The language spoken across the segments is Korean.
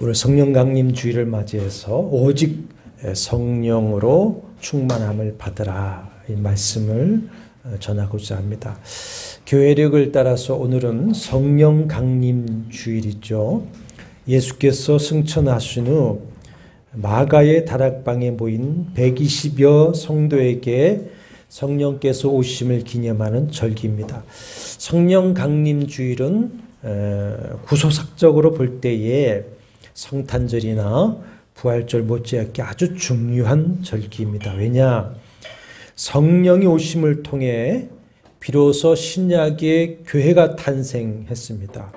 오늘 성령 강림 주일을 맞이해서 오직 성령으로 충만함을 받으라, 이 말씀을 전하고자 합니다. 교회력을 따라서 오늘은 성령 강림 주일이죠. 예수께서 승천하신 후 마가의 다락방에 모인 120여 성도에게 성령께서 오심을 기념하는 절기입니다. 성령 강림 주일은 구소삭적으로 볼 때에 성탄절이나 부활절 못지않게 아주 중요한 절기입니다. 왜냐? 성령이 오심을 통해 비로소 신약의 교회가 탄생했습니다.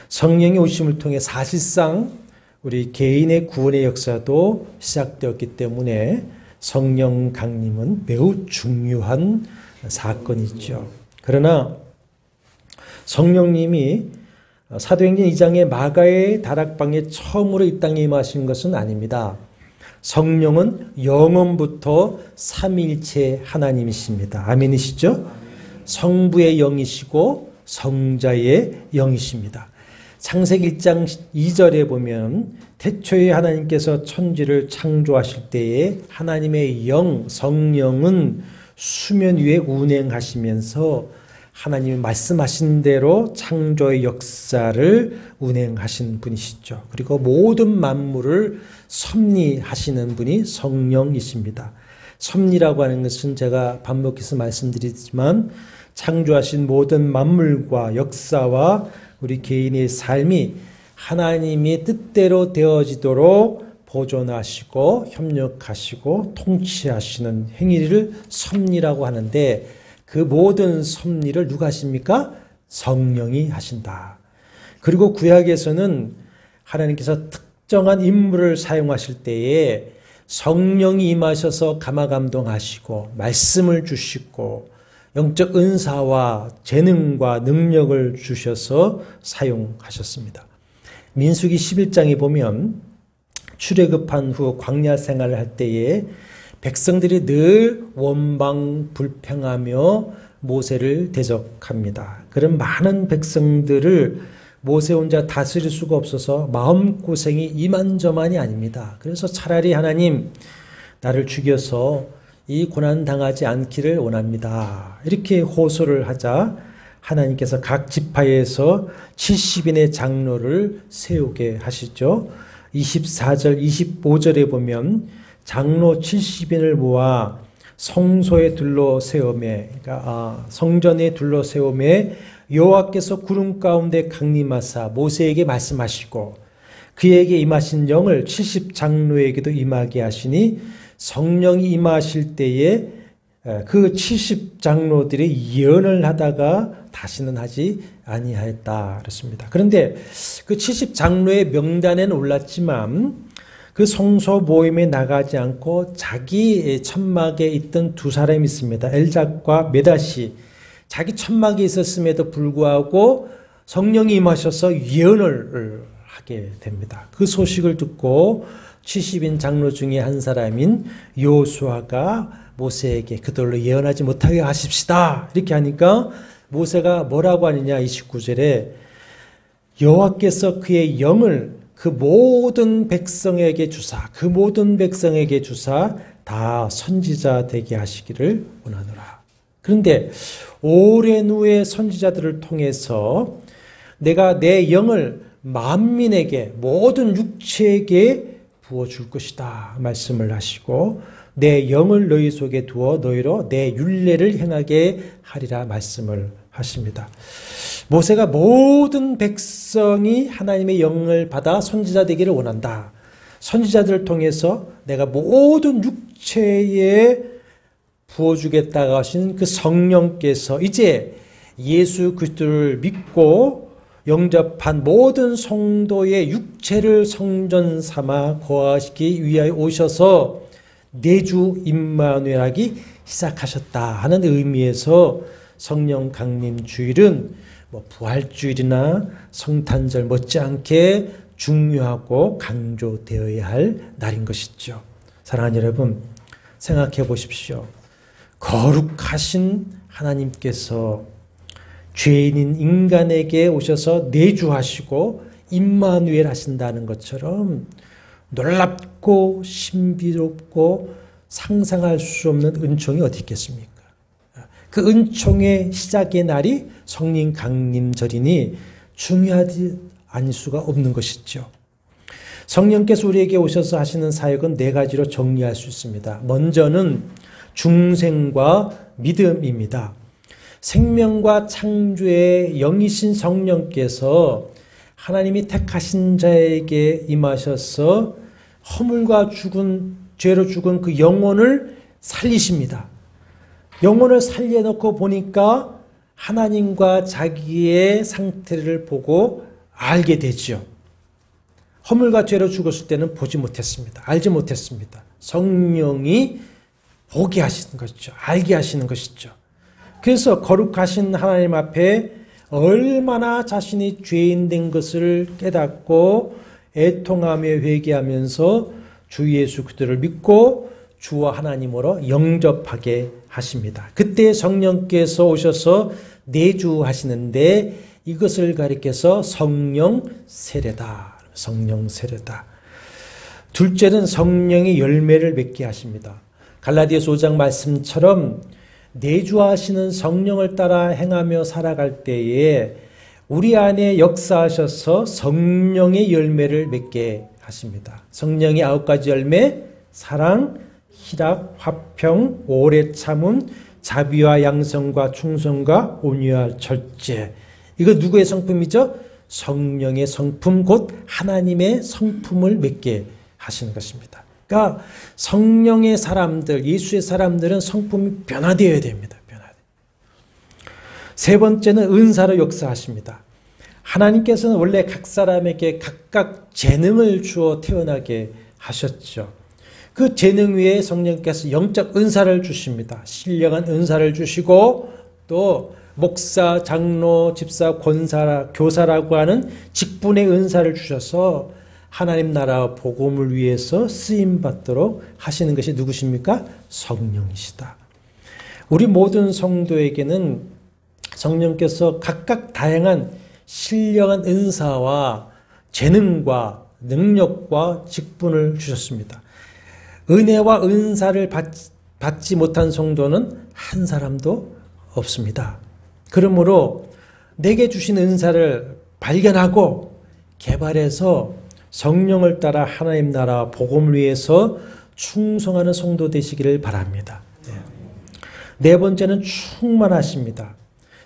성령이 오심을 통해 사실상 우리 개인의 구원의 역사도 시작되었기 때문에 성령 강림은 매우 중요한 사건이죠. 그러나 성령님이 사도행전 2장의 마가의 다락방에 처음으로 이 땅에 임하신 것은 아닙니다. 성령은 영원부터 삼위일체 하나님이십니다. 아멘이시죠? 성부의 영이시고 성자의 영이십니다. 창세기 1장 2절에 보면 태초에 하나님께서 천지를 창조하실 때에 하나님의 영, 성령은 수면 위에 운행하시면서 하나님이 말씀하신 대로 창조의 역사를 운행하신 분이시죠. 그리고 모든 만물을 섭리하시는 분이 성령이십니다. 섭리라고 하는 것은 제가 반복해서 말씀드리지만 창조하신 모든 만물과 역사와 우리 개인의 삶이 하나님이 뜻대로 되어지도록 보존하시고 협력하시고 통치하시는 행위를 섭리라고 하는데, 그 모든 섭리를 누가 하십니까? 성령이 하신다. 그리고 구약에서는 하나님께서 특정한 인물을 사용하실 때에 성령이 임하셔서 감화감동하시고 말씀을 주시고 영적 은사와 재능과 능력을 주셔서 사용하셨습니다. 민수기 11장에 보면 출애굽한 후 광야 생활을 할 때에 백성들이 늘 원방 불평하며 모세를 대적합니다. 그런 많은 백성들을 모세 혼자 다스릴 수가 없어서 마음고생이 이만저만이 아닙니다. 그래서 차라리 하나님, 나를 죽여서 이 고난 당하지 않기를 원합니다. 이렇게 호소를 하자 하나님께서 각 지파에서 70인의 장로를 세우게 하시죠. 24절, 25절에 보면 장로 70인을 모아 성소에 둘러 세우매, 그러니까 성전에 둘러 세우매 여호와께서 구름 가운데 강림하사 모세에게 말씀하시고 그에게 임하신 영을 70장로에게도 임하게 하시니 성령이 임하실 때에 그 70장로들이 예언을 하다가 다시는 하지 아니하였다 그렇습니다. 그런데 그 70장로의 명단에는 올랐지만 그 성소 모임에 나가지 않고 자기 천막에 있던 두 사람이 있습니다. 엘작과 메다시. 자기 천막에 있었음에도 불구하고 성령이 임하셔서 예언을 하게 됩니다. 그 소식을 듣고 70인 장로 중에 한 사람인 여호수아가 모세에게 그들로 예언하지 못하게 하십시다. 이렇게 하니까 모세가 뭐라고 하느냐, 29절에 여호와께서 그의 영을 그 모든 백성에게 주사, 그 모든 백성에게 주사 다 선지자 되게 하시기를 원하노라. 그런데 오랜 후에 선지자들을 통해서 내가 내 영을 만민에게, 모든 육체에게 부어줄 것이다 말씀을 하시고 내 영을 너희 속에 두어 너희로 내 율례를 행하게 하리라 말씀을 하십니다. 모세가 모든 백성이 하나님의 영을 받아 선지자 되기를 원한다. 선지자들을 통해서 내가 모든 육체에 부어주겠다고 하신 그 성령께서 이제 예수 그리스도를 믿고 영접한 모든 성도의 육체를 성전 삼아 거하시기 위하여 오셔서 내주 임마누엘하기 시작하셨다 하는 의미에서 성령 강림 주일은 부활주일이나 성탄절 못지않게 중요하고 강조되어야 할 날인 것이죠. 사랑하는 여러분, 생각해 보십시오. 거룩하신 하나님께서 죄인인 인간에게 오셔서 내주하시고 임마누엘 하신다는 것처럼 놀랍고 신비롭고 상상할 수 없는 은총이 어디 있겠습니까? 그 은총의 시작의 날이 성령 강림절이니 중요하지 않을 수가 없는 것이죠. 성령께서 우리에게 오셔서 하시는 사역은 네 가지로 정리할 수 있습니다. 먼저는 중생과 믿음입니다. 생명과 창조의 영이신 성령께서 하나님이 택하신 자에게 임하셔서 허물과 죄로 죽은 그 영혼을 살리십니다. 영혼을 살려놓고 보니까 하나님과 자기의 상태를 보고 알게 되죠. 허물과 죄로 죽었을 때는 보지 못했습니다. 알지 못했습니다. 성령이 보게 하시는 것이죠. 알게 하시는 것이죠. 그래서 거룩하신 하나님 앞에 얼마나 자신이 죄인 된 것을 깨닫고 애통하며 회개하면서 주 예수 그리스도를 믿고 주와 하나님으로 영접하게 하십니다. 그때 성령께서 오셔서 내주하시는데 이것을 가리켜서 성령 세례다. 성령 세례다. 둘째는 성령의 열매를 맺게 하십니다. 갈라디아서 5장 말씀처럼 내주하시는 성령을 따라 행하며 살아갈 때에 우리 안에 역사하셔서 성령의 열매를 맺게 하십니다. 성령의 9가지 열매, 사랑, 희락, 화평, 오래 참음, 자비와 양성과 충성과 온유와 절제. 이거 누구의 성품이죠? 성령의 성품, 곧 하나님의 성품을 맺게 하시는 것입니다. 그러니까 성령의 사람들, 예수의 사람들은 성품이 변화되어야 됩니다. 세 번째는 은사로 역사하십니다. 하나님께서는 원래 각 사람에게 각각 재능을 주어 태어나게 하셨죠. 그 재능 위에 성령께서 영적 은사를 주십니다. 신령한 은사를 주시고 또 목사, 장로, 집사, 권사, 교사라고 하는 직분의 은사를 주셔서 하나님 나라 복음을 위해서 쓰임받도록 하시는 것이 누구십니까? 성령이시다. 우리 모든 성도에게는 성령께서 각각 다양한 신령한 은사와 재능과 능력과 직분을 주셨습니다. 은혜와 은사를 받지 못한 성도는 한 사람도 없습니다. 그러므로 내게 주신 은사를 발견하고 개발해서 성령을 따라 하나님 나라 복음을 위해서 충성하는 성도 되시기를 바랍니다. 네 번째는 충만하십니다.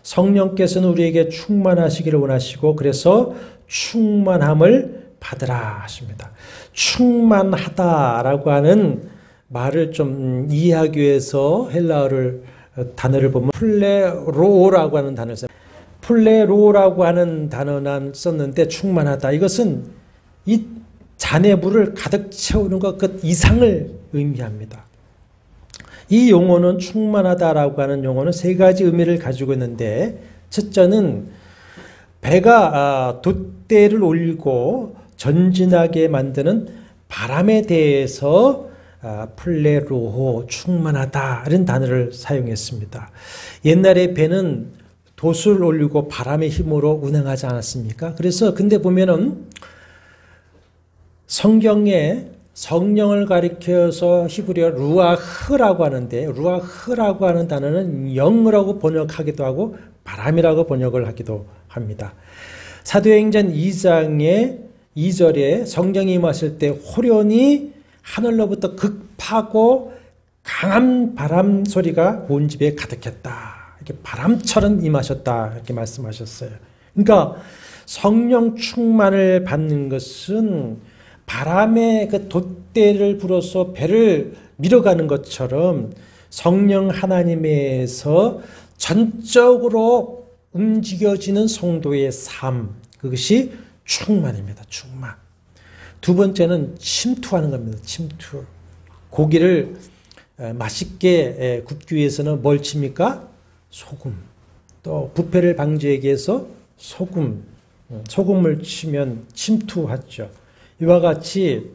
성령께서는 우리에게 충만하시기를 원하시고 그래서 충만함을 받으라 하십니다. 충만하다라고 하는 말을 좀 이해하기 위해서 헬라어를 단어를 보면 플레로라고 하는 단어를 써요. 플레로라고 하는 단어를 썼는데 충만하다. 이것은 이 잔해물을 가득 채우는 것 그 이상을 의미합니다. 이 용어는 충만하다라고 하는 용어는 세 가지 의미를 가지고 있는데 첫째는 배가 돛대를 올리고 전진하게 만드는 바람에 대해서 플레로호 충만하다 이런 단어를 사용했습니다. 옛날에 배는 돛을 올리고 바람의 힘으로 운행하지 않았습니까? 그래서 근데 보면은 성경에 성령을 가리켜서 히브리어 루아흐라고 하는데 루아흐라고 하는 단어는 영이라고 번역하기도 하고 바람이라고 번역을 하기도 합니다. 사도행전 2장의 2절에 성령이 임하실 때 호련히 하늘로부터 급하고 강한 바람 소리가 온 집에 가득했다. 이렇게 바람처럼 임하셨다. 이렇게 말씀하셨어요. 그러니까 성령 충만을 받는 것은 바람의 그 돛대를 불어서 배를 밀어가는 것처럼 성령 하나님에서 전적으로 움직여지는 성도의 삶, 그것이 충만입니다. 충만. 두 번째는 침투하는 겁니다. 침투. 고기를 맛있게 굽기 위해서는 뭘 칩니까? 소금. 또 부패를 방지하기 위해서 소금을 치면 침투하죠. 이와 같이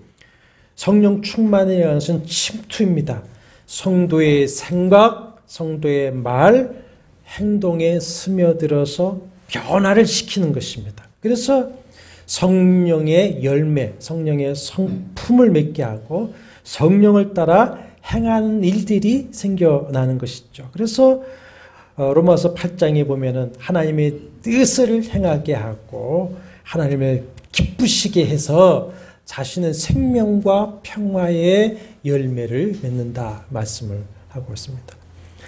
성령 충만이라는 것은 침투입니다. 성도의 생각, 성도의 말, 행동에 스며들어서 변화를 시키는 것입니다. 그래서 성령의 열매, 성령의 성품을 맺게 하고 성령을 따라 행하는 일들이 생겨나는 것이죠. 그래서 로마서 8장에 보면은 하나님의 뜻을 행하게 하고 하나님을 기쁘시게 해서 자신은 생명과 평화의 열매를 맺는다 말씀을 하고 있습니다.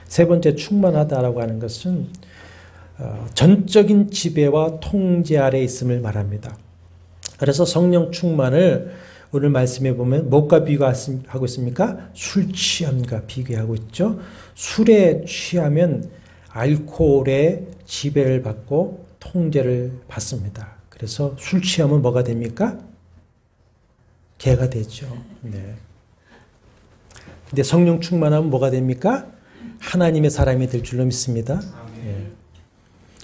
세 번째, 충만하다라고 하는 것은 전적인 지배와 통제 아래 있음을 말합니다. 그래서 성령 충만을 오늘 말씀에 보면 무엇과 비교하고 있습니까? 술 취함과 비교하고 있죠. 술에 취하면 알코올의 지배를 받고 통제를 받습니다. 그래서 술 취하면 뭐가 됩니까? 개가 되죠. 네. 근데 성령 충만하면 뭐가 됩니까? 하나님의 사람이 될 줄로 믿습니다. 네.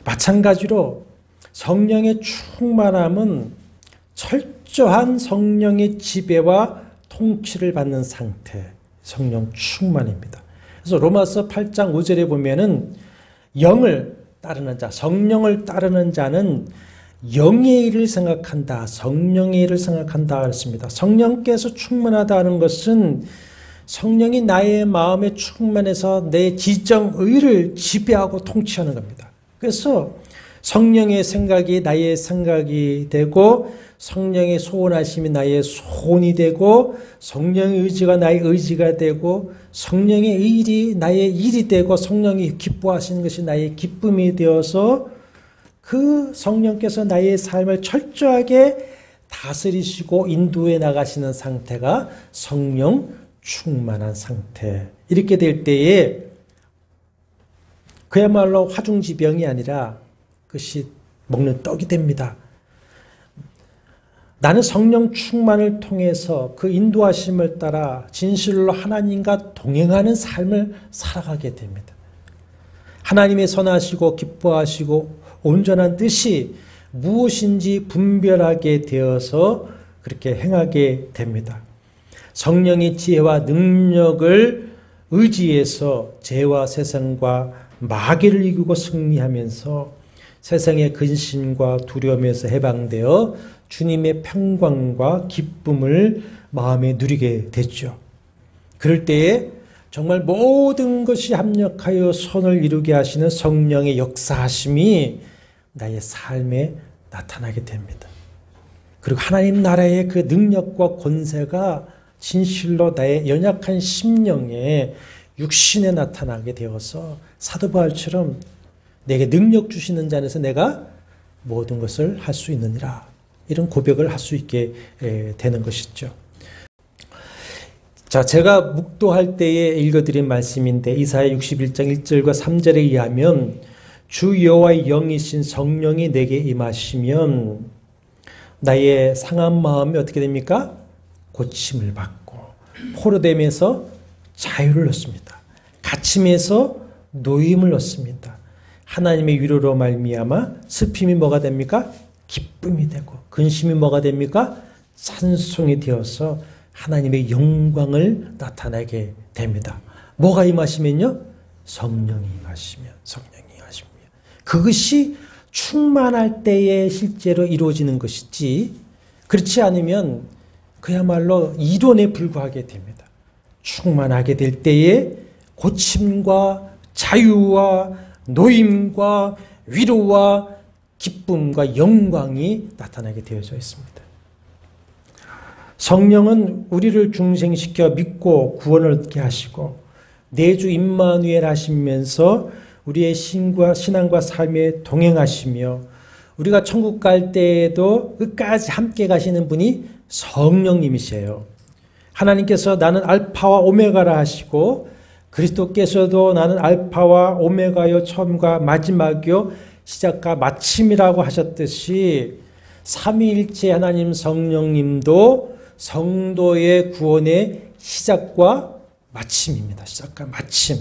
마찬가지로 성령의 충만함은 철저한 성령의 지배와 통치를 받는 상태, 성령 충만입니다. 그래서 로마서 8장 5절에 보면은 영을 따르는 자, 성령을 따르는 자는 영의 일을 생각한다, 성령의 일을 생각한다 그랬습니다. 성령께서 충만하다는 것은 성령이 나의 마음에 충만해서 내 지정의를 지배하고 통치하는 겁니다. 그래서 성령의 생각이 나의 생각이 되고 성령의 소원하심이 나의 소원이 되고 성령의 의지가 나의 의지가 되고 성령의 일이 나의 일이 되고 성령이 기뻐하시는 것이 나의 기쁨이 되어서 그 성령께서 나의 삶을 철저하게 다스리시고 인도해 나가시는 상태가 성령 충만한 상태. 이렇게 될 때에 그야말로 화중지병이 아니라 그것이 먹는 떡이 됩니다. 나는 성령 충만을 통해서 그 인도하심을 따라 진실로 하나님과 동행하는 삶을 살아가게 됩니다. 하나님의 선하시고 기뻐하시고 온전한 뜻이 무엇인지 분별하게 되어서 그렇게 행하게 됩니다. 성령의 지혜와 능력을 의지해서 죄와 세상과 마귀를 이기고 승리하면서 세상의 근심과 두려움에서 해방되어 주님의 평강과 기쁨을 마음에 누리게 됐죠. 그럴 때에 정말 모든 것이 합력하여 선을 이루게 하시는 성령의 역사하심이 나의 삶에 나타나게 됩니다. 그리고 하나님 나라의 그 능력과 권세가 진실로 나의 연약한 심령에 육신에 나타나게 되어서 사도 바울처럼 내게 능력 주시는 자 안에서 내가 모든 것을 할 수 있느니라, 이런 고백을 할 수 있게 되는 것이죠. 자, 제가 묵도할 때에 읽어드린 말씀인데 이사야 61장 1절과 3절에 의하면 주 여호와의 영이신 성령이 내게 임하시면 나의 상한 마음이 어떻게 됩니까? 고침을 받고 포로됨에서 자유를 얻습니다. 갇힘에서 노임을 얻습니다. 하나님의 위로로 말미암아 슬픔이 뭐가 됩니까? 기쁨이 되고 근심이 뭐가 됩니까? 찬송이 되어서 하나님의 영광을 나타내게 됩니다. 뭐가 임하시면요? 성령이 임하시면, 성령이 임하시면. 그것이 충만할 때에 실제로 이루어지는 것이지, 그렇지 않으면 그야말로 이론에 불과하게 됩니다. 충만하게 될 때에 고침과 자유와 노임과 위로와 기쁨과 영광이 나타나게 되어져 있습니다. 성령은 우리를 중생시켜 믿고 구원을 얻게 하시고 내주 임마누엘 하시면서 우리의 신앙과 삶에 동행하시며 우리가 천국 갈 때에도 끝까지 함께 가시는 분이 성령님이세요. 하나님께서 나는 알파와 오메가라 하시고 그리스도께서도 나는 알파와 오메가요 처음과 마지막이요 시작과 마침이라고 하셨듯이 삼위일체 하나님 성령님도 성도의 구원의 시작과 마침입니다. 시작과 마침.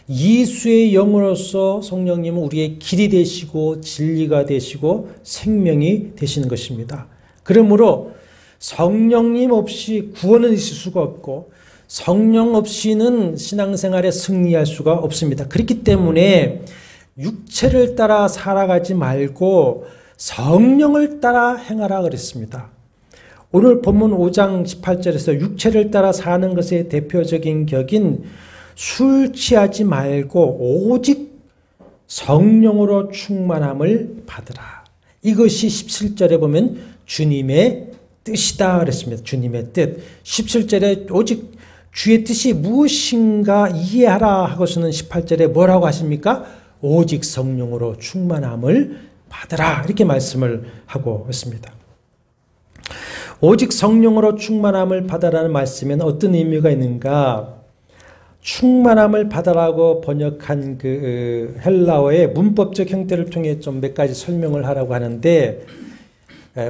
예수의 영으로서 성령님은 우리의 길이 되시고 진리가 되시고 생명이 되시는 것입니다. 그러므로 성령님 없이 구원은 있을 수가 없고 성령 없이는 신앙생활에 승리할 수가 없습니다. 그렇기 때문에 육체를 따라 살아가지 말고 성령을 따라 행하라 그랬습니다. 오늘 본문 5장 18절에서 육체를 따라 사는 것의 대표적인 격인 술 취하지 말고 오직 성령으로 충만함을 받으라. 이것이 17절에 보면 주님의 뜻이다 그랬습니다. 주님의 뜻. 17절에 오직 주의 뜻이 무엇인가 이해하라 하고서는 18절에 뭐라고 하십니까? 오직 성령으로 충만함을 받으라. 이렇게 말씀을 하고 있습니다. 오직 성령으로 충만함을 받으라는 말씀에는 어떤 의미가 있는가? 충만함을 받으라고 번역한 그 헬라어의 문법적 형태를 통해 좀 몇 가지 설명을 하라고 하는데,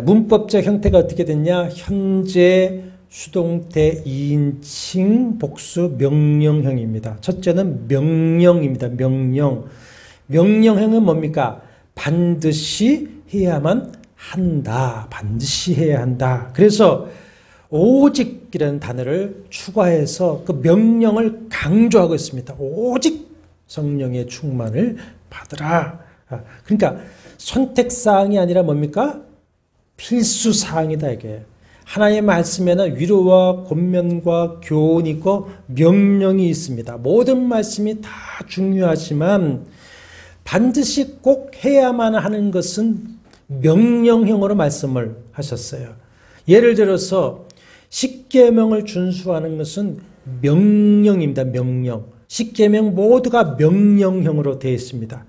문법적 형태가 어떻게 됐냐? 현재 수동태 2인칭 복수 명령형입니다. 첫째는 명령입니다. 명령. 명령형은 뭡니까? 반드시 해야만 한다. 반드시 해야 한다. 그래서 오직이라는 단어를 추가해서 그 명령을 강조하고 있습니다. 오직 성령의 충만을 받으라. 그러니까 선택사항이 아니라 뭡니까? 필수사항이다 이게. 하나님의 말씀에는 위로와 권면과 교훈이 있고 명령이 있습니다. 모든 말씀이 다 중요하지만 반드시 꼭 해야만 하는 것은 명령형으로 말씀을 하셨어요. 예를 들어서 십계명을 준수하는 것은 명령입니다. 명령. 십계명 모두가 명령형으로 되어 있습니다.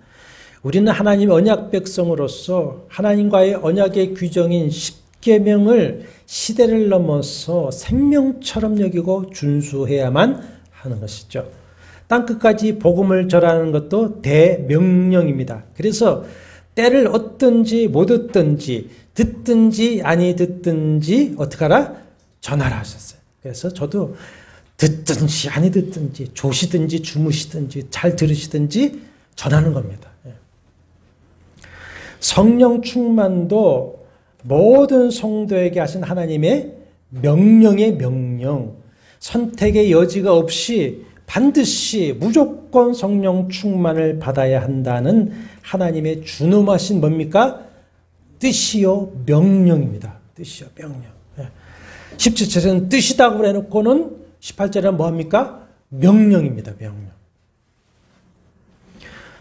우리는 하나님의 언약 백성으로서 하나님과의 언약의 규정인 십계명을 시대를 넘어서 생명처럼 여기고 준수해야만 하는 것이죠. 땅끝까지 복음을 전하는 것도 대명령입니다. 그래서 때를 얻든지 못 얻든지 듣든지 아니 듣든지 어떻게 하라? 전하라 하셨어요. 그래서 저도 듣든지 아니 듣든지 조시든지 주무시든지 잘 들으시든지 전하는 겁니다. 성령 충만도 모든 성도에게 하신 하나님의 명령의 명령, 선택의 여지가 없이 반드시 무조건 성령 충만을 받아야 한다는 하나님의 준엄하신 뭡니까? 뜻이요 명령입니다. 뜻이요 명령. 17절에는 뜻이다고 해놓고는 18절에는 뭐합니까? 명령입니다. 명령.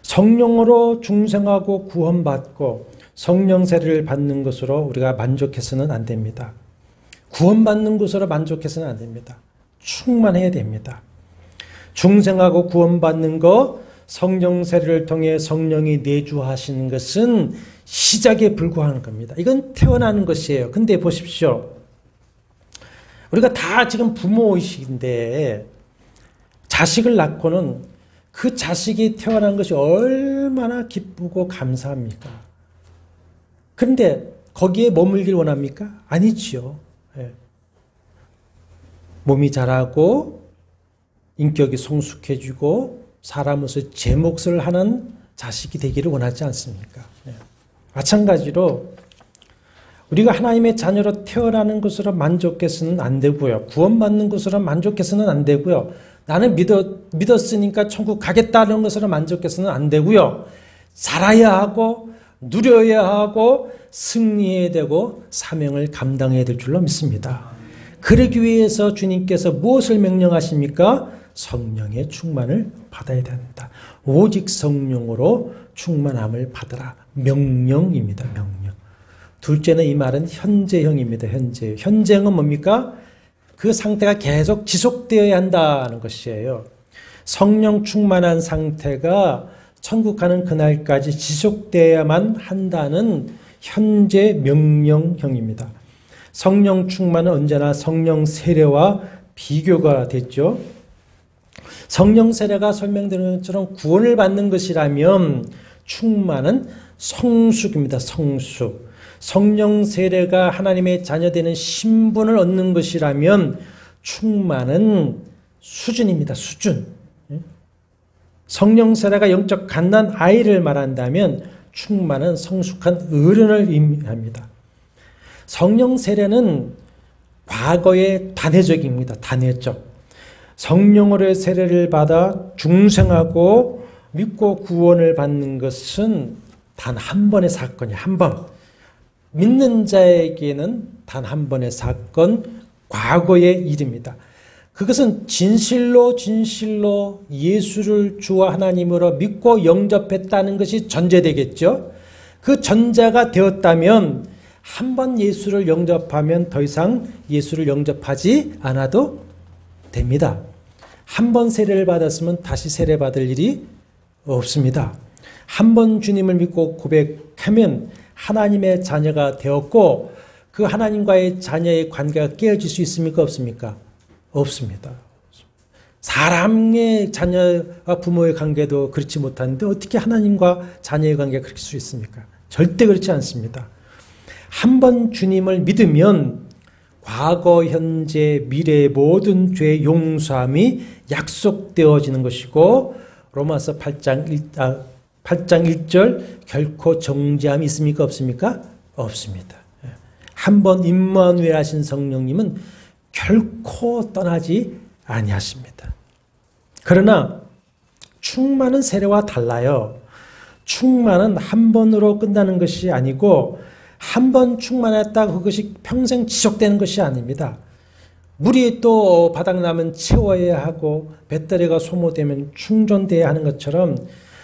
성령으로 중생하고 구원받고 성령 세례를 받는 것으로 우리가 만족해서는 안 됩니다. 구원받는 것으로 만족해서는 안 됩니다. 충만해야 됩니다. 중생하고 구원받는 것, 성령 세례를 통해 성령이 내주하시는 것은 시작에 불과한 겁니다. 이건 태어나는 것이에요. 근데 보십시오. 우리가 다 지금 부모이신데 자식을 낳고는 그 자식이 태어난 것이 얼마나 기쁘고 감사합니까? 그런데 거기에 머물길 원합니까? 아니지요. 몸이 자라고 인격이 성숙해지고 사람으로서 제 몫을 하는 자식이 되기를 원하지 않습니까? 마찬가지로 우리가 하나님의 자녀로 태어나는 것으로 만족해서는 안 되고요. 구원받는 것으로 만족해서는 안 되고요. 나는 믿었으니까 천국 가겠다는 것으로 만족해서는 안 되고요. 살아야 하고 누려야 하고 승리해야 되고 사명을 감당해야 될 줄로 믿습니다. 그러기 위해서 주님께서 무엇을 명령하십니까? 성령의 충만을 받아야 된다. 오직 성령으로 충만함을 받으라. 명령입니다. 명령. 둘째는 이 말은 현재형입니다. 현재. 현재형은 뭡니까? 그 상태가 계속 지속되어야 한다는 것이에요. 성령 충만한 상태가 천국 가는 그날까지 지속되어야만 한다는 현재 명령형입니다. 성령 충만은 언제나 성령 세례와 비교가 됐죠. 성령 세례가 설명되는 것처럼 구원을 받는 것이라면 충만은 성숙입니다. 성숙. 성령 세례가 하나님의 자녀되는 신분을 얻는 것이라면 충만은 수준입니다. 수준. 성령 세례가 영적 갓난 아이를 말한다면 충만은 성숙한 어른을 의미합니다. 성령 세례는 과거의 단회적입니다. 단회적. 성령으로의 세례를 받아 중생하고 믿고 구원을 받는 것은 단 한 번의 사건이에요. 한 번. 믿는 자에게는 단 한 번의 사건, 과거의 일입니다. 그것은 진실로 예수를 주와 하나님으로 믿고 영접했다는 것이 전제되겠죠. 그 전제가 되었다면 한 번 예수를 영접하면 더 이상 예수를 영접하지 않아도 됩니다. 한 번 세례를 받았으면 다시 세례받을 일이 없습니다. 한 번 주님을 믿고 고백하면 하나님의 자녀가 되었고 그 하나님과의 자녀의 관계가 깨어질 수 있습니까? 없습니까? 없습니다. 사람의 자녀와 부모의 관계도 그렇지 못하는데 어떻게 하나님과 자녀의 관계가 그럴 수 있습니까? 절대 그렇지 않습니다. 한 번 주님을 믿으면 과거, 현재, 미래의 모든 죄의 용서함이 약속되어지는 것이고 로마서 8장 1절 결코 정죄함이 있습니까? 없습니까? 없습니다. 한 번 임마누엘 하신 성령님은 결코 떠나지 아니하십니다. 그러나 충만은 세례와 달라요. 충만은 한 번으로 끝나는 것이 아니고 한 번 충만했다고 그것이 평생 지속되는 것이 아닙니다. 물이 또 바닥나면 채워야 하고 배터리가 소모되면 충전돼야 하는 것처럼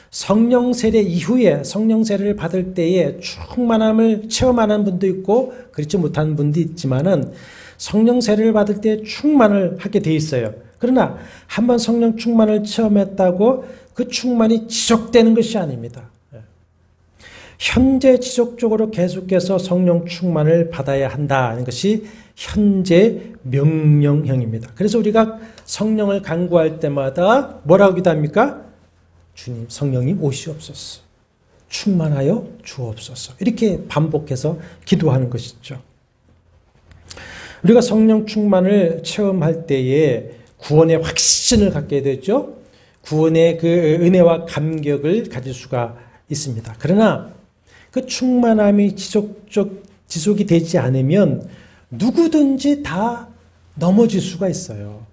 성령 세례 이후에 성령 세례를 받을 때에 충만함을 체험하는 분도 있고 그렇지 못한 분도 있지만은 성령 세례를 받을 때 충만을 하게 돼 있어요. 그러나 한번 성령 충만을 체험했다고 그 충만이 지속되는 것이 아닙니다. 현재 지속적으로 계속해서 성령 충만을 받아야 한다는 것이 현재 명령형입니다. 그래서 우리가 성령을 간구할 때마다 뭐라고 기도합니까? 주님, 성령님 오시옵소서. 충만하여 주옵소서. 이렇게 반복해서 기도하는 것이죠. 우리가 성령 충만을 체험할 때에 구원의 확신을 갖게 되죠. 구원의 그 은혜와 감격을 가질 수가 있습니다. 그러나 그 충만함이 지속이 되지 않으면 누구든지 다 넘어질 수가 있어요.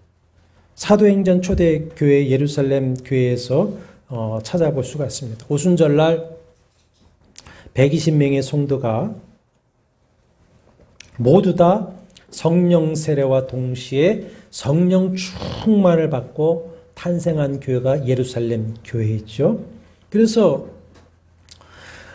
사도행전 초대교회 예루살렘 교회에서 찾아볼 수가 있습니다. 오순절날 120명의 성도가 모두 다 성령 세례와 동시에 성령 충만을 받고 탄생한 교회가 예루살렘 교회이죠. 그래서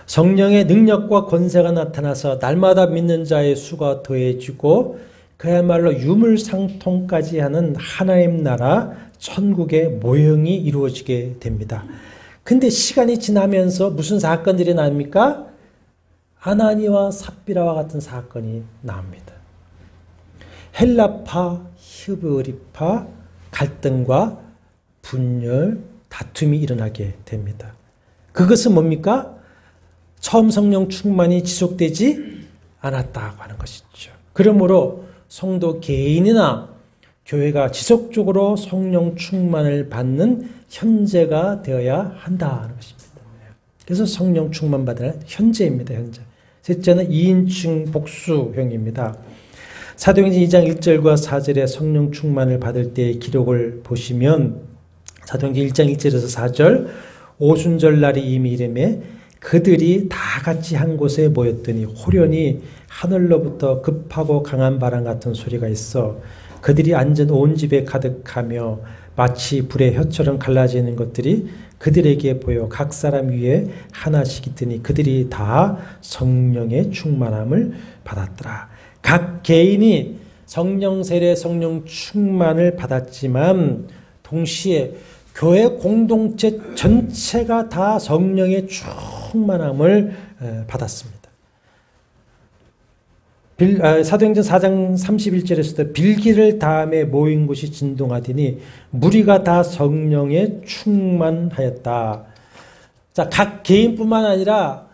성령의 능력과 권세가 나타나서 날마다 믿는 자의 수가 더해지고 그야말로 유물상통까지 하는 하나님 나라 천국의 모형이 이루어지게 됩니다. 근데 시간이 지나면서 무슨 사건들이 납니까? 아나니와 삽비라와 같은 사건이 나옵니다. 헬라파, 히브리파 갈등과 분열, 다툼이 일어나게 됩니다. 그것은 뭡니까? 처음 성령 충만이 지속되지 않았다고 하는 것이죠. 그러므로 성도 개인이나 교회가 지속적으로 성령 충만을 받는 현재가 되어야 한다는 것입니다. 그래서 성령 충만 받는 현재입니다. 현재. 셋째는 2인칭 복수형입니다. 사도행전 2장 1절과 4절에 성령 충만을 받을 때의 기록을 보시면 사도행전 1장 1절에서 4절 오순절 날이 이미 이르매 그들이 다 같이 한 곳에 모였더니 호련히 하늘로부터 급하고 강한 바람 같은 소리가 있어 그들이 앉은 온 집에 가득하며 마치 불의 혀처럼 갈라지는 것들이 그들에게 보여 각 사람 위에 하나씩 있더니 그들이 다 성령의 충만함을 받았더라. 각 개인이 성령 세례, 성령 충만을 받았지만 동시에 교회 공동체 전체가 다 성령의 충만함을 받았습니다. 사도행전 4장 31절에서도 빌기를 다음에 모인 곳이 진동하더니 무리가 다 성령에 충만하였다. 자, 각 개인뿐만 아니라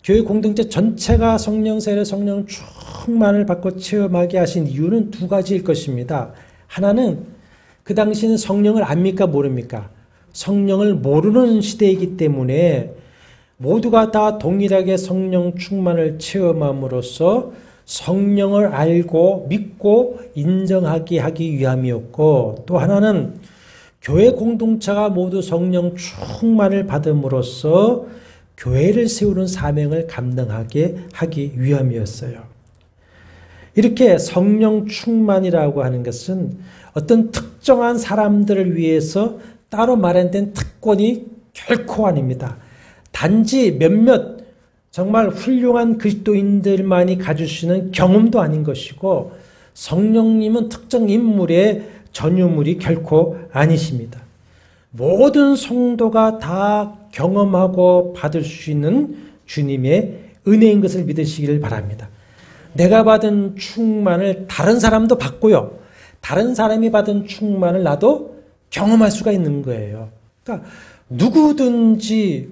교회 공동체 전체가 성령 세례, 성령 충만을 받고 체험하게 하신 이유는 두 가지일 것입니다. 하나는 그 당시에는 성령을 압니까 모릅니까? 성령을 모르는 시대이기 때문에 모두가 다 동일하게 성령 충만을 체험함으로써 성령을 알고 믿고 인정하게 하기 위함이었고 또 하나는 교회 공동체가 모두 성령 충만을 받음으로써 교회를 세우는 사명을 감당하게 하기 위함이었어요. 이렇게 성령 충만이라고 하는 것은 어떤 특정한 사람들을 위해서 따로 마련된 특권이 결코 아닙니다. 단지 몇몇 정말 훌륭한 그리스도인들만이 가질 수 있는 경험도 아닌 것이고, 성령님은 특정 인물의 전유물이 결코 아니십니다. 모든 성도가 다 경험하고 받을 수 있는 주님의 은혜인 것을 믿으시기를 바랍니다. 내가 받은 충만을 다른 사람도 받고요, 다른 사람이 받은 충만을 나도 경험할 수가 있는 거예요. 그러니까 누구든지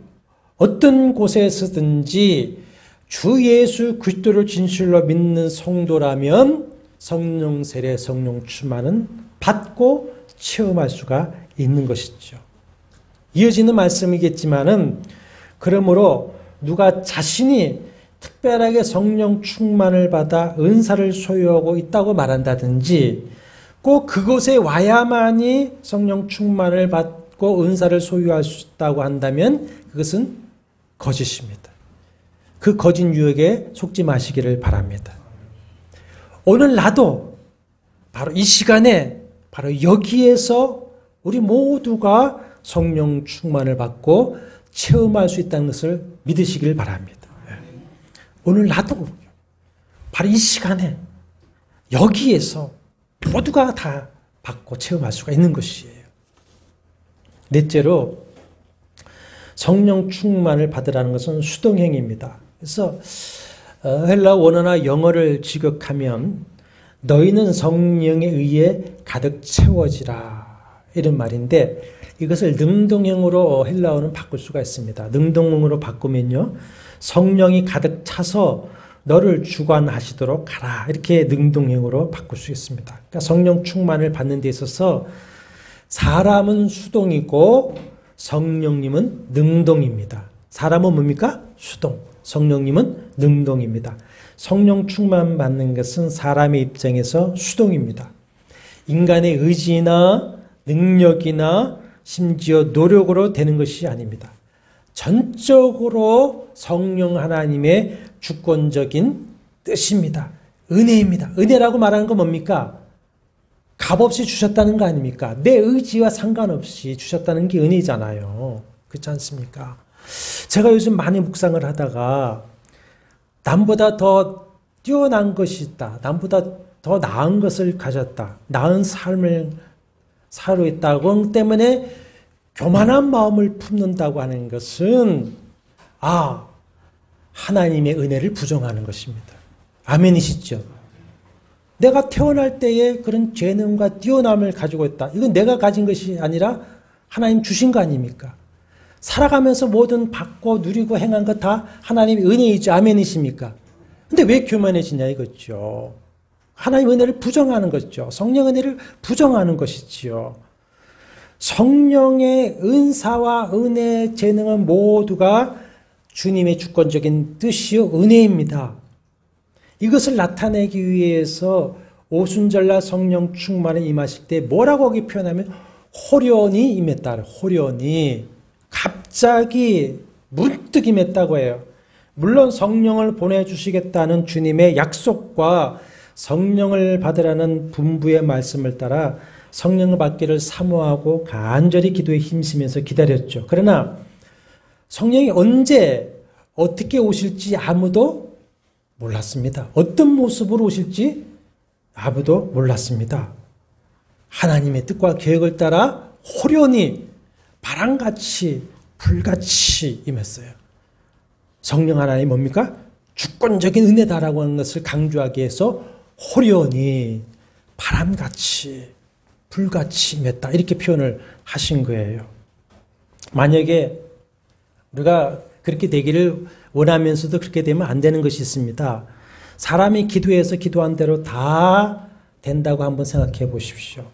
어떤 곳에서든지 주 예수 그리스도를 진실로 믿는 성도라면 성령 세례, 성령 충만은 받고 체험할 수가 있는 것이죠. 이어지는 말씀이겠지만은, 그러므로 누가 자신이 특별하게 성령 충만을 받아 은사를 소유하고 있다고 말한다든지, 꼭 그곳에 와야만이 성령 충만을 받고 은사를 소유할 수 있다고 한다면 그것은 거짓입니다. 그 거짓 유혹에 속지 마시기를 바랍니다. 오늘 나도 바로 이 시간에 바로 여기에서 우리 모두가 성령 충만을 받고 체험할 수 있다는 것을 믿으시길 바랍니다. 오늘 나도 바로 이 시간에 여기에서 모두가 다 받고 체험할 수가 있는 것이에요. 넷째로, 성령 충만을 받으라는 것은 수동행입니다. 그래서 헬라 원어나 영어를 직역하면 너희는 성령에 의해 가득 채워지라, 이런 말인데, 이것을 능동형으로 헬라어는 바꿀 수가 있습니다. 능동형으로 바꾸면요, 성령이 가득 차서 너를 주관하시도록 가라, 이렇게 능동형으로 바꿀 수 있습니다. 그러니까 성령 충만을 받는 데 있어서 사람은 수동이고 성령님은 능동입니다. 사람은 뭡니까? 수동. 성령님은 능동입니다. 성령 충만 받는 것은 사람의 입장에서 수동입니다. 인간의 의지나 능력이나 심지어 노력으로 되는 것이 아닙니다. 전적으로 성령 하나님의 주권적인 뜻입니다. 은혜입니다. 은혜라고 말하는 건 뭡니까? 값없이 주셨다는 거 아닙니까? 내 의지와 상관없이 주셨다는 게 은혜잖아요. 그렇지 않습니까? 제가 요즘 많이 묵상을 하다가 남보다 더 뛰어난 것이 있다, 남보다 더 나은 것을 가졌다, 나은 삶을 살고 있다고 때문에 교만한 마음을 품는다고 하는 것은 하나님의 은혜를 부정하는 것입니다. 아멘이시죠? 내가 태어날 때에 그런 재능과 뛰어남을 가지고 있다, 이건 내가 가진 것이 아니라 하나님 주신 거 아닙니까? 살아가면서 뭐든 받고 누리고 행한 것 다 하나님의 은혜이죠. 아멘이십니까? 근데 왜 교만해지냐 이거죠. 하나님의 은혜를 부정하는 것이죠. 성령 은혜를 부정하는 것이지요. 성령의 은사와 은혜, 재능은 모두가 주님의 주권적인 뜻이요 은혜입니다. 이것을 나타내기 위해서 오순절날 성령 충만에 임하실 때 뭐라고 거기 표현하면 호련히 임했다. 호련히, 갑자기 문득 임했다고 해요. 물론 성령을 보내주시겠다는 주님의 약속과 성령을 받으라는 분부의 말씀을 따라 성령을 받기를 사모하고 간절히 기도에 힘쓰면서 기다렸죠. 그러나 성령이 언제 어떻게 오실지 아무도 몰랐습니다. 어떤 모습으로 오실지 아무도 몰랐습니다. 하나님의 뜻과 계획을 따라 호련히 바람같이 불같이 임했어요. 성령 하나님 뭡니까? 주권적인 은혜다라고 하는 것을 강조하기 위해서 호련히 바람같이 불같이 임했다, 이렇게 표현을 하신 거예요. 만약에 우리가 그렇게 되기를 원하면서도 그렇게 되면 안 되는 것이 있습니다. 사람이 기도해서 기도한 대로 다 된다고 한번 생각해 보십시오.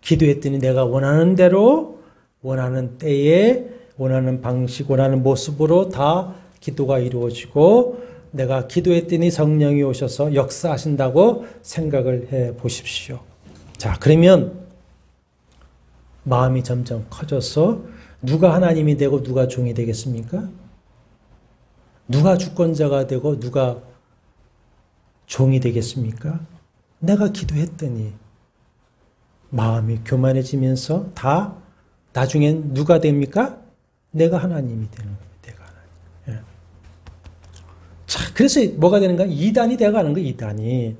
기도했더니 내가 원하는 대로, 원하는 때에, 원하는 방식, 원하는 모습으로 다 기도가 이루어지고 내가 기도했더니 성령이 오셔서 역사하신다고 생각을 해 보십시오. 자, 그러면 마음이 점점 커져서 누가 하나님이 되고 누가 종이 되겠습니까? 누가 주권자가 되고 누가 종이 되겠습니까? 내가 기도했더니 마음이 교만해지면서 다 나중엔 누가 됩니까? 내가 하나님이 되는 겁니다. 내가 하나님. 예. 자, 그래서 뭐가 되는가? 이단이 되어가는 거예요. 이단이.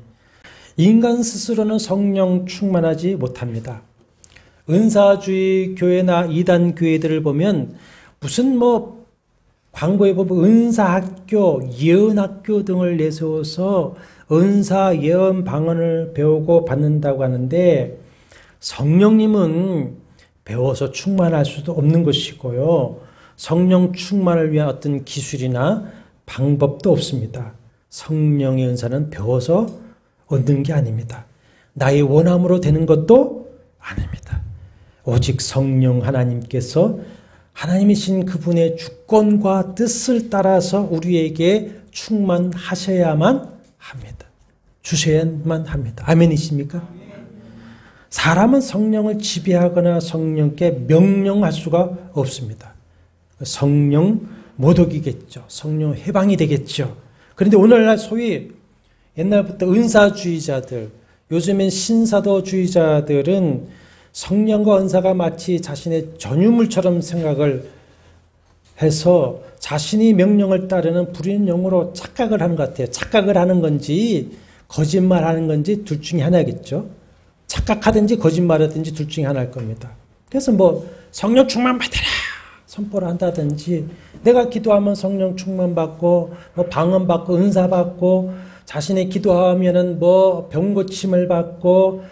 인간 스스로는 성령 충만하지 못합니다. 은사주의 교회나 이단 교회들을 보면 무슨 뭐 광고에 보면 은사학교, 예언학교 등을 내세워서 은사, 예언, 방언을 배우고 받는다고 하는데 성령님은 배워서 충만할 수도 없는 것이고요. 성령 충만을 위한 어떤 기술이나 방법도 없습니다. 성령의 은사는 배워서 얻는 게 아닙니다. 나의 원함으로 되는 것도 아닙니다. 오직 성령 하나님께서 하나님이신 그분의 주권과 뜻을 따라서 우리에게 충만하셔야만 합니다. 주셔야만 합니다. 아멘이십니까? 사람은 성령을 지배하거나 성령께 명령할 수가 없습니다. 성령 모독이겠죠. 성령 해방이 되겠죠. 그런데 오늘날 소위 옛날부터 은사주의자들, 요즘엔 신사도주의자들은 성령과 은사가 마치 자신의 전유물처럼 생각을 해서 자신이 명령을 따르는 불의한 영으로 착각을 하는 것 같아요. 착각을 하는 건지 거짓말하는 건지 둘 중에 하나겠죠. 착각하든지 거짓말하든지 둘 중에 하나일 겁니다. 그래서 뭐 성령 충만 받아라 선포를 한다든지 내가 기도하면 성령 충만 받고 뭐 방언 받고 은사 받고 자신의 기도하면은 뭐 병 고침을 받고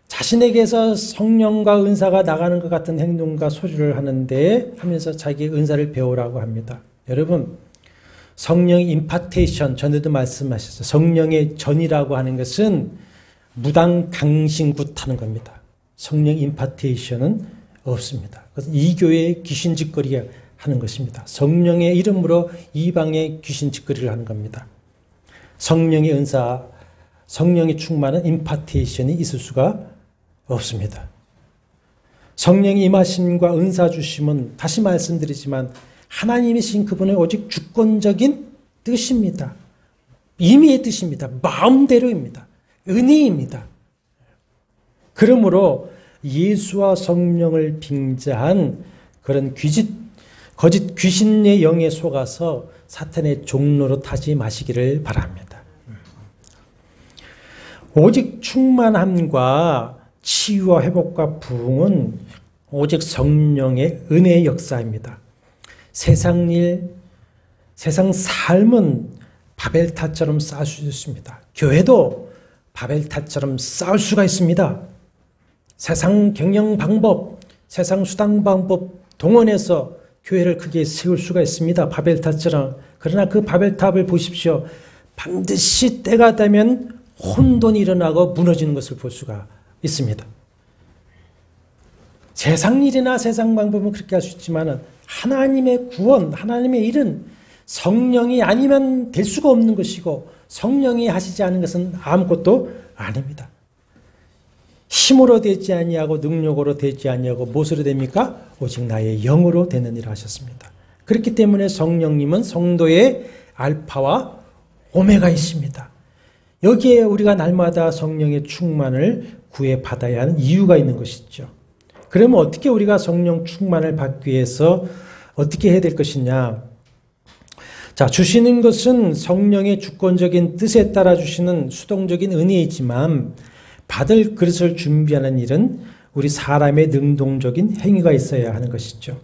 자신에게서 성령과 은사가 나가는 것 같은 행동과 소리를 하는데 하면서 자기 은사를 배우라고 합니다. 여러분 성령의 임파테이션 전에도 말씀하셨어요. 성령의 전이라고 하는 것은 무당강신굿하는 겁니다. 성령 임파테이션은 없습니다. 그것은 이 교회의 귀신짓거리가 하는 것입니다. 성령의 이름으로 이방의 귀신짓거리를 하는 겁니다. 성령의 은사, 성령의 충만한 임파테이션이 있을 수가 없습니다. 성령의 임하심과 은사 주심은 다시 말씀드리지만 하나님이신 그분의 오직 주권적인 뜻입니다. 임의의 뜻입니다. 마음대로입니다. 은혜입니다. 그러므로 예수와 성령을 빙자한 그런 거짓 귀신의 영에 속아서 사탄의 종로로 타지 마시기를 바랍니다. 오직 충만함과 치유와 회복과 부흥은 오직 성령의 은혜의 역사입니다. 세상 일, 세상 삶은 바벨탑처럼 쌓을 수 있습니다. 교회도 바벨탑처럼 쌓을 수가 있습니다. 세상 경영 방법, 세상 수당 방법 동원해서 교회를 크게 세울 수가 있습니다. 바벨탑처럼. 그러나 그 바벨탑을 보십시오. 반드시 때가 되면 혼돈이 일어나고 무너지는 것을 볼 수가 있습니다. 세상 일이나 세상 방법은 그렇게 할 수 있지만 하나님의 구원, 하나님의 일은 성령이 아니면 될 수가 없는 것이고 성령이 하시지 않은 것은 아무것도 아닙니다. 힘으로 되지 아니하고 능력으로 되지 아니하고 무엇으로 됩니까? 오직 나의 영으로 되는 일을 하셨습니다. 그렇기 때문에 성령님은 성도의 알파와 오메가이십니다. 여기에 우리가 날마다 성령의 충만을 구해받아야 하는 이유가 있는 것이죠. 그러면 어떻게 우리가 성령 충만을 받기 위해서 어떻게 해야 될 것이냐? 자, 주시는 것은 성령의 주권적인 뜻에 따라 주시는 수동적인 은혜이지만 받을 그릇을 준비하는 일은 우리 사람의 능동적인 행위가 있어야 하는 것이죠.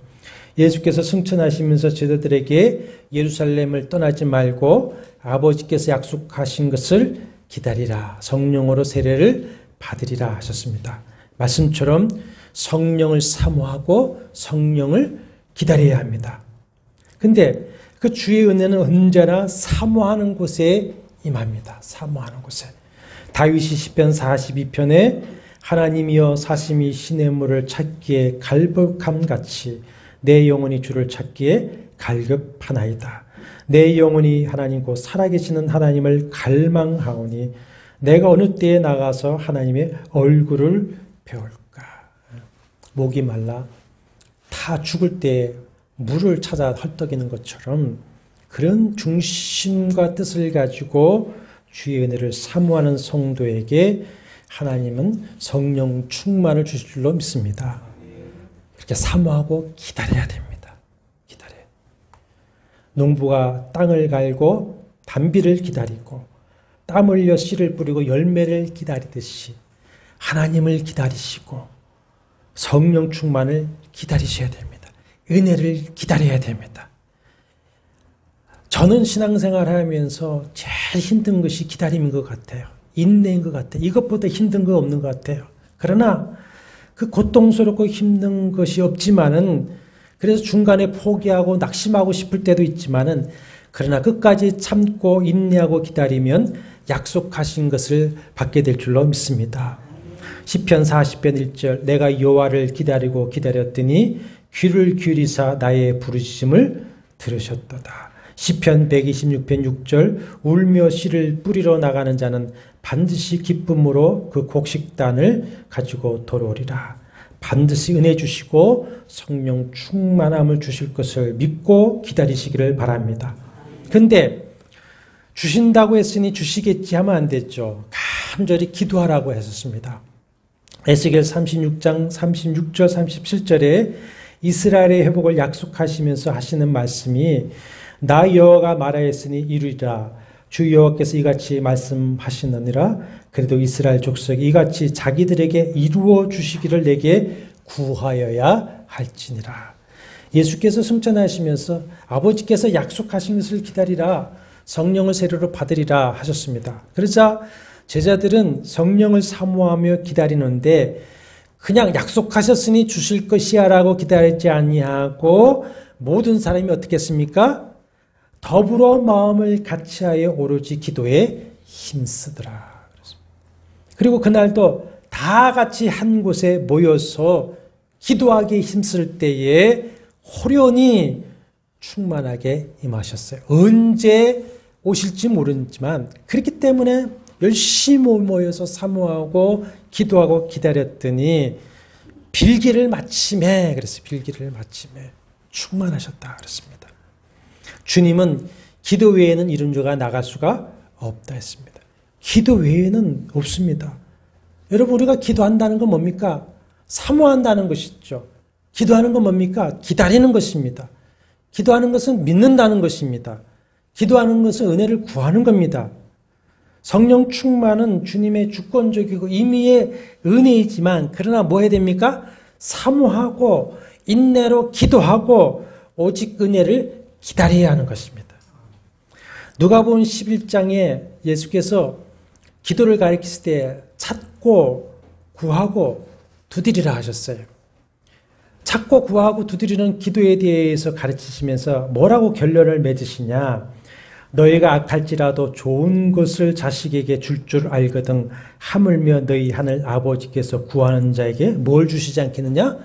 예수께서 승천하시면서 제자들에게 예루살렘을 떠나지 말고 아버지께서 약속하신 것을 기다리라. 성령으로 세례를 받으리라 하셨습니다. 말씀처럼 성령을 사모하고 성령을 기다려야 합니다. 근데 그 주의 은혜는 언제나 사모하는 곳에 임합니다. 사모하는 곳에. 다윗이 시편 42편에 하나님이여 사심이 시냇물을 찾기에 갈급함같이 내 영혼이 주를 찾기에 갈급하나이다. 내 영혼이 하나님 곧 살아계시는 하나님을 갈망하오니 내가 어느 때에 나가서 하나님의 얼굴을 배울까. 목이 말라 다 죽을 때 물을 찾아 헐떡이는 것처럼 그런 중심과 뜻을 가지고 주의 은혜를 사모하는 성도에게 하나님은 성령 충만을 주실 줄로 믿습니다. 그렇게 사모하고 기다려야 됩니다. 기다려요. 농부가 땅을 갈고 단비를 기다리고 땀 흘려 씨를 뿌리고 열매를 기다리듯이 하나님을 기다리시고 성령 충만을 기다리셔야 됩니다. 은혜를 기다려야 됩니다. 저는 신앙생활 하면서 제일 힘든 것이 기다림인 것 같아요. 인내인 것 같아요. 이것보다 힘든 거 없는 것 같아요. 그러나 그 고통스럽고 힘든 것이 없지만은 그래서 중간에 포기하고 낙심하고 싶을 때도 있지만은 그러나 끝까지 참고 인내하고 기다리면 약속하신 것을 받게 될 줄로 믿습니다. 시편 40편 1절 내가 여호와를 기다리고 기다렸더니 귀를 기울이사 나의 부르짖음을 들으셨도다. 시편 126편 6절 울며 씨를 뿌리러 나가는 자는 반드시 기쁨으로 그 곡식단을 가지고 돌아오리라. 반드시 은혜 주시고 성령 충만함을 주실 것을 믿고 기다리시기를 바랍니다. 근데 주신다고 했으니 주시겠지 하면 안 됐죠. 간절히 기도하라고 했었습니다. 에스겔 36장 36절 37절에 이스라엘의 회복을 약속하시면서 하시는 말씀이 나 여호와가 말하였으니 이루리라. 주 여호와께서 이같이 말씀하시느니라. 그래도 이스라엘 족속이 이같이 자기들에게 이루어 주시기를 내게 구하여야 할지니라. 예수께서 승천하시면서 아버지께서 약속하신 것을 기다리라. 성령을 세례로 받으리라 하셨습니다. 그러자 제자들은 성령을 사모하며 기다리는데 그냥 약속하셨으니 주실 것이야 라고 기다리지 아니하고 모든 사람이 어떻게 했습니까? 더불어 마음을 같이하여 오로지 기도에 힘쓰더라. 그리고 그날도 다 같이 한 곳에 모여서 기도하기에 힘쓸 때에 호련히 충만하게 임하셨어요. 언제 오실지 모르지만 그렇기 때문에 열심히 모여서 사모하고 기도하고 기다렸더니 빌기를 마침에 그랬어요. 빌기를 마침에 충만하셨다 그랬습니다. 주님은 기도 외에는 이룬 자가 나갈 수가 없다 했습니다. 기도 외에는 없습니다. 여러분 우리가 기도한다는 건 뭡니까? 사모한다는 것이죠. 기도하는 건 뭡니까? 기다리는 것입니다. 기도하는 것은 믿는다는 것입니다. 기도하는 것은 은혜를 구하는 겁니다. 성령 충만은 주님의 주권적이고 임의의 은혜이지만 그러나 뭐 해야 됩니까? 사모하고 인내로 기도하고 오직 은혜를 기다려야 하는 것입니다. 누가복음 11장에 예수께서 기도를 가르치실 때 찾고 구하고 두드리라 하셨어요. 찾고 구하고 두드리는 기도에 대해서 가르치시면서 뭐라고 결론을 맺으시냐? 너희가 악할지라도 좋은 것을 자식에게 줄 줄 알거든 하물며 너희 하늘 아버지께서 구하는 자에게 뭘 주시지 않겠느냐?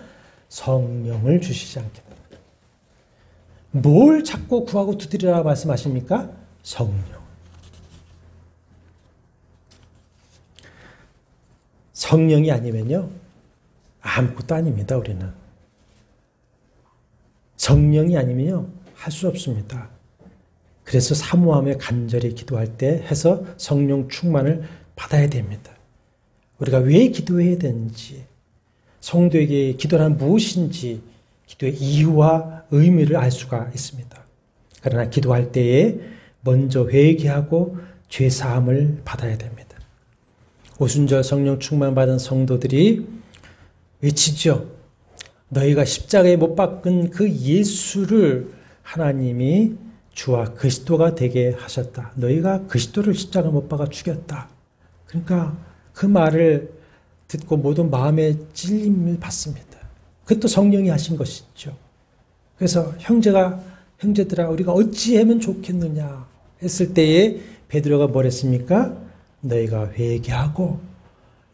성령을 주시지 않겠느냐. 뭘 찾고 구하고 두드리라 말씀하십니까? 성령. 성령이 아니면요 아무것도 아닙니다. 우리는 성령이 아니면요 할 수 없습니다. 그래서 사모하며 간절히 기도할 때 해서 성령 충만을 받아야 됩니다. 우리가 왜 기도해야 되는지, 성도에게 기도란 무엇인지, 기도의 이유와 의미를 알 수가 있습니다. 그러나 기도할 때에 먼저 회개하고 죄사함을 받아야 됩니다. 오순절 성령 충만 받은 성도들이 외치죠. 너희가 십자가에 못 박은 그 예수를 하나님이 주와 그리스도가 되게 하셨다. 너희가 그리스도를 십자가 못 박아 죽였다. 그러니까 그 말을 듣고 모든 마음의 찔림을 받습니다. 그것도 성령이 하신 것이죠. 그래서 형제들아 우리가 어찌하면 좋겠느냐 했을 때에 베드로가 뭘 했습니까? 너희가 회개하고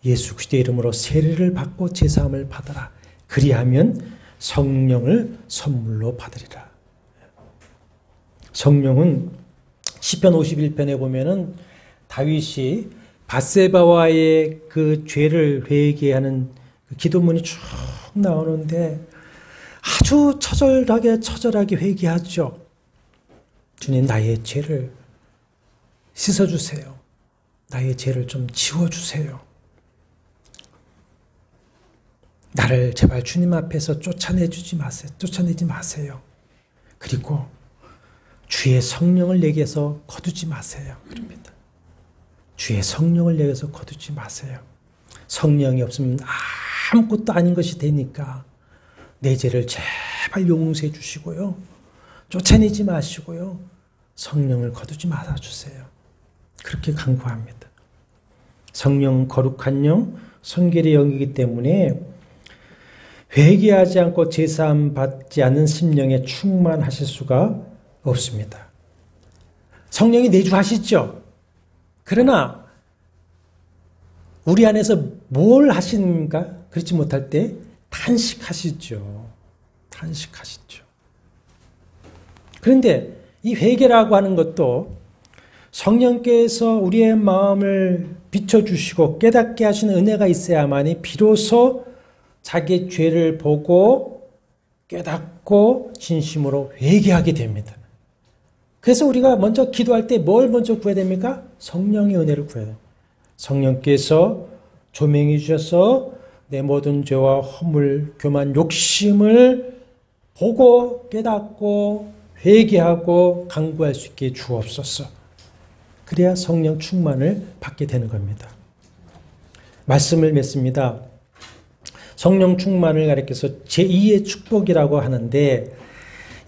예수 그리스도의 이름으로 세례를 받고 제사함을 받아라. 그리하면 성령을 선물로 받으리라. 성령은 시편 51편에 보면은 다윗이 밧세바와의 그 죄를 회개하는 그 기도문이 쭉 나오는데 아주 처절하게 회개하죠. 주님, 나의 죄를 씻어주세요. 나의 죄를 좀 지워주세요. 나를 제발 주님 앞에서 쫓아내지 마세요. 그리고 주의 성령을 내게서 거두지 마세요. 그럽니다. 주의 성령을 내게서 거두지 마세요. 성령이 없으면 아무것도 아닌 것이 되니까 내 죄를 제발 용서해 주시고요. 쫓아내지 마시고요. 성령을 거두지 말아주세요. 그렇게 간구합니다. 성령 거룩한 영, 성결의 영이기 때문에 회개하지 않고 제사함 받지 않는 심령에 충만하실 수가 없습니다. 성령이 내주하시죠. 그러나 우리 안에서 뭘 하십니까? 그렇지 못할 때 탄식하시죠. 그런데 이 회개라고 하는 것도 성령께서 우리의 마음을 비춰주시고 깨닫게 하시는 은혜가 있어야만이 비로소 자기의 죄를 보고 깨닫고 진심으로 회개하게 됩니다. 그래서 우리가 먼저 기도할 때 뭘 먼저 구해야 됩니까? 성령의 은혜를 구해야 됩니다. 성령께서 조명해 주셔서 내 모든 죄와 허물, 교만, 욕심을 보고 깨닫고 회개하고 간구할 수 있게 주옵소서. 그래야 성령 충만을 받게 되는 겁니다. 말씀을 맺습니다. 성령 충만을 가리켜서 제2의 축복이라고 하는데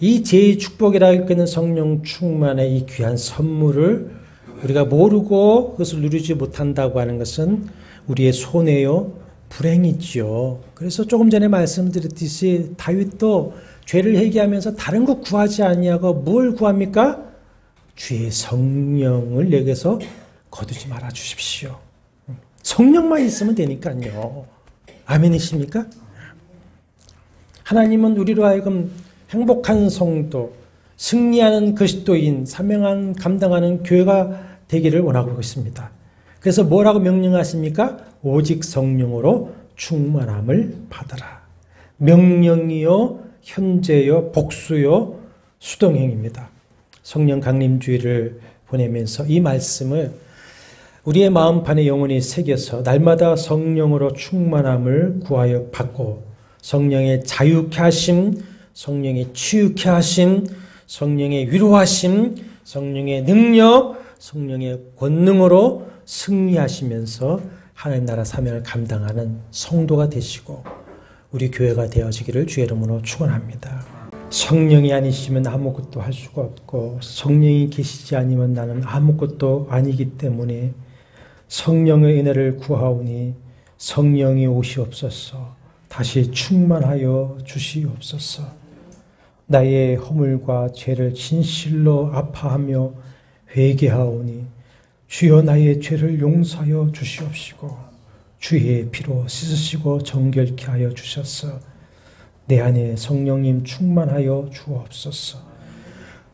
이 제2의 축복이라고 이끄는 성령 충만의 이 귀한 선물을 우리가 모르고 그것을 누리지 못한다고 하는 것은 우리의 손해요, 불행이지요. 그래서 조금 전에 말씀드렸듯이 다윗도 죄를 회개하면서 다른 거 구하지 아니하고 뭘 구합니까? 주의 성령을 내게서 거두지 말아 주십시오. 성령만 있으면 되니까요. 아멘이십니까? 하나님은 우리로 하여금 행복한 성도, 승리하는 그리스도인, 사명한 감당하는 교회가 되기를 원하고 있습니다. 그래서 뭐라고 명령하십니까? 오직 성령으로 충만함을 받으라. 명령이요, 현재요, 복수요, 수동행입니다. 성령 강림주의를 보내면서 이 말씀을 우리의 마음판에 영원히 새겨서 날마다 성령으로 충만함을 구하여 받고 성령의 자유케 하심, 성령의 치유케 하심, 성령의 위로하심, 성령의 능력, 성령의 권능으로 승리하시면서 하나님 나라 사명을 감당하는 성도가 되시고 우리 교회가 되어지기를 주의 이름으로 축원합니다. 성령이 아니시면 아무것도 할 수가 없고 성령이 계시지 아니면 나는 아무것도 아니기 때문에 성령의 은혜를 구하오니 성령이 오시옵소서. 다시 충만하여 주시옵소서. 나의 허물과 죄를 진실로 아파하며 회개하오니 주여 나의 죄를 용서하여 주시옵시고 주의 피로 씻으시고 정결케 하여 주셔서 내 안에 성령님 충만하여 주옵소서.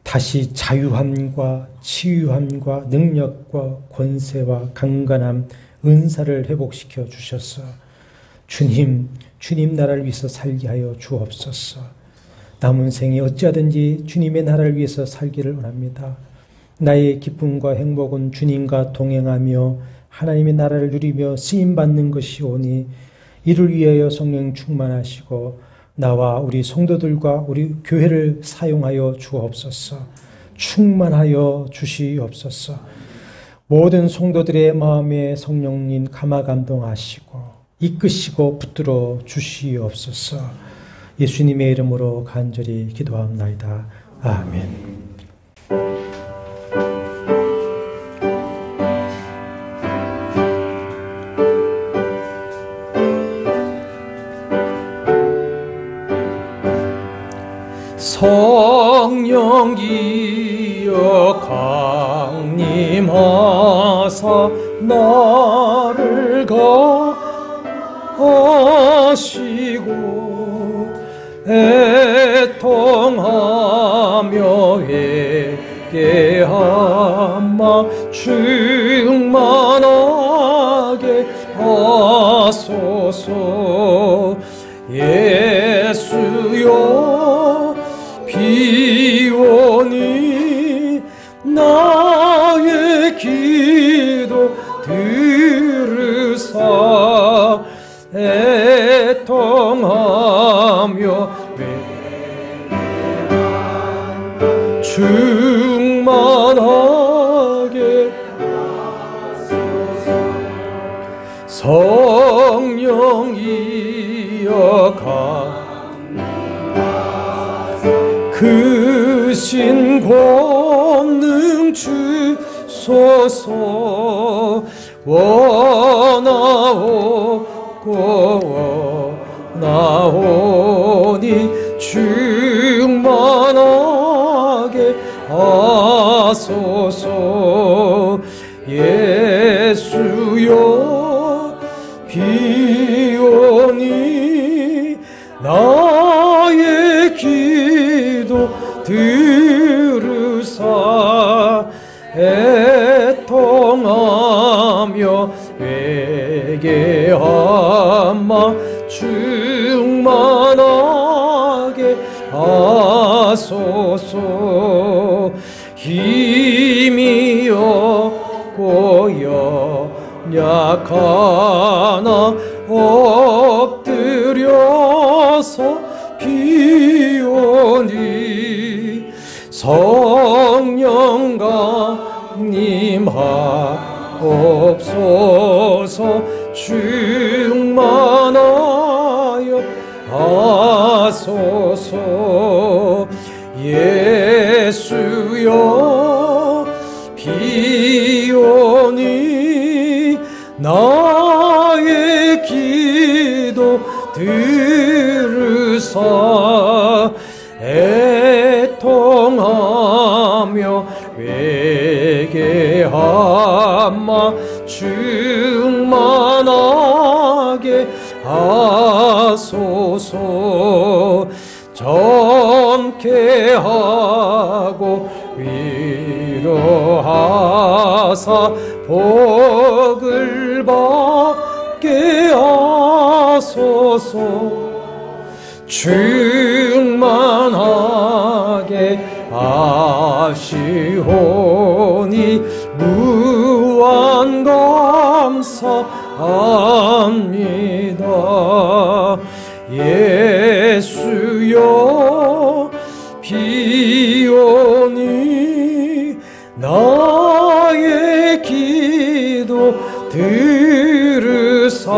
다시 자유함과 치유함과 능력과 권세와 강건함, 은사를 회복시켜 주셔서 주님 나라를 위해서 살게 하여 주옵소서. 남은 생에 어찌하든지 주님의 나라를 위해서 살기를 원합니다. 나의 기쁨과 행복은 주님과 동행하며 하나님의 나라를 누리며 쓰임받는 것이오니 이를 위하여 성령 충만하시고 나와 우리 성도들과 우리 교회를 사용하여 주옵소서. 충만하여 주시옵소서. 모든 성도들의 마음에 성령님 감화 감동하시고 이끄시고 붙들어 주시옵소서. 예수님의 이름으로 간절히 기도합나이다. 아멘. 성령이여 강림하사 나를 가하시고 애통하며 회개하마 충만하게 하소서. 예수여 비오니 애통하며 충만하게 성령이여 그 신 권능 주소서. 원하오니 충만하게 하소서. 예수여 비오니 나의 기도 들으사 애통하며 회개하마 충만하게 하소서. 힘이 없고 연약하나 엎드려서 비오니 성령 강림하옵소서. 충만하여 하소서. 예수여 비오니 나의 기도 들으사 애통하며 회개하마 충만하게 하소서. 젊게 하고 위로하사 복을 받게 하소서. 충만하게 하시오니 무한 감사합니다. 예수여 비오니 나의 기도 들으사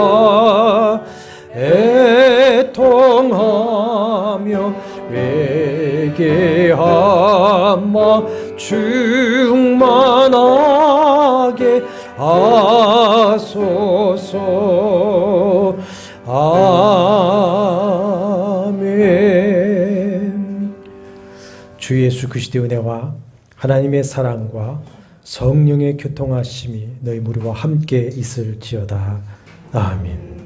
애통하며 회개하마 충만하게 하소서. 아멘. 주 예수 그리스도의 은혜와 하나님의 사랑과 성령의 교통하심이 너희 무리와 함께 있을지어다. 아멘.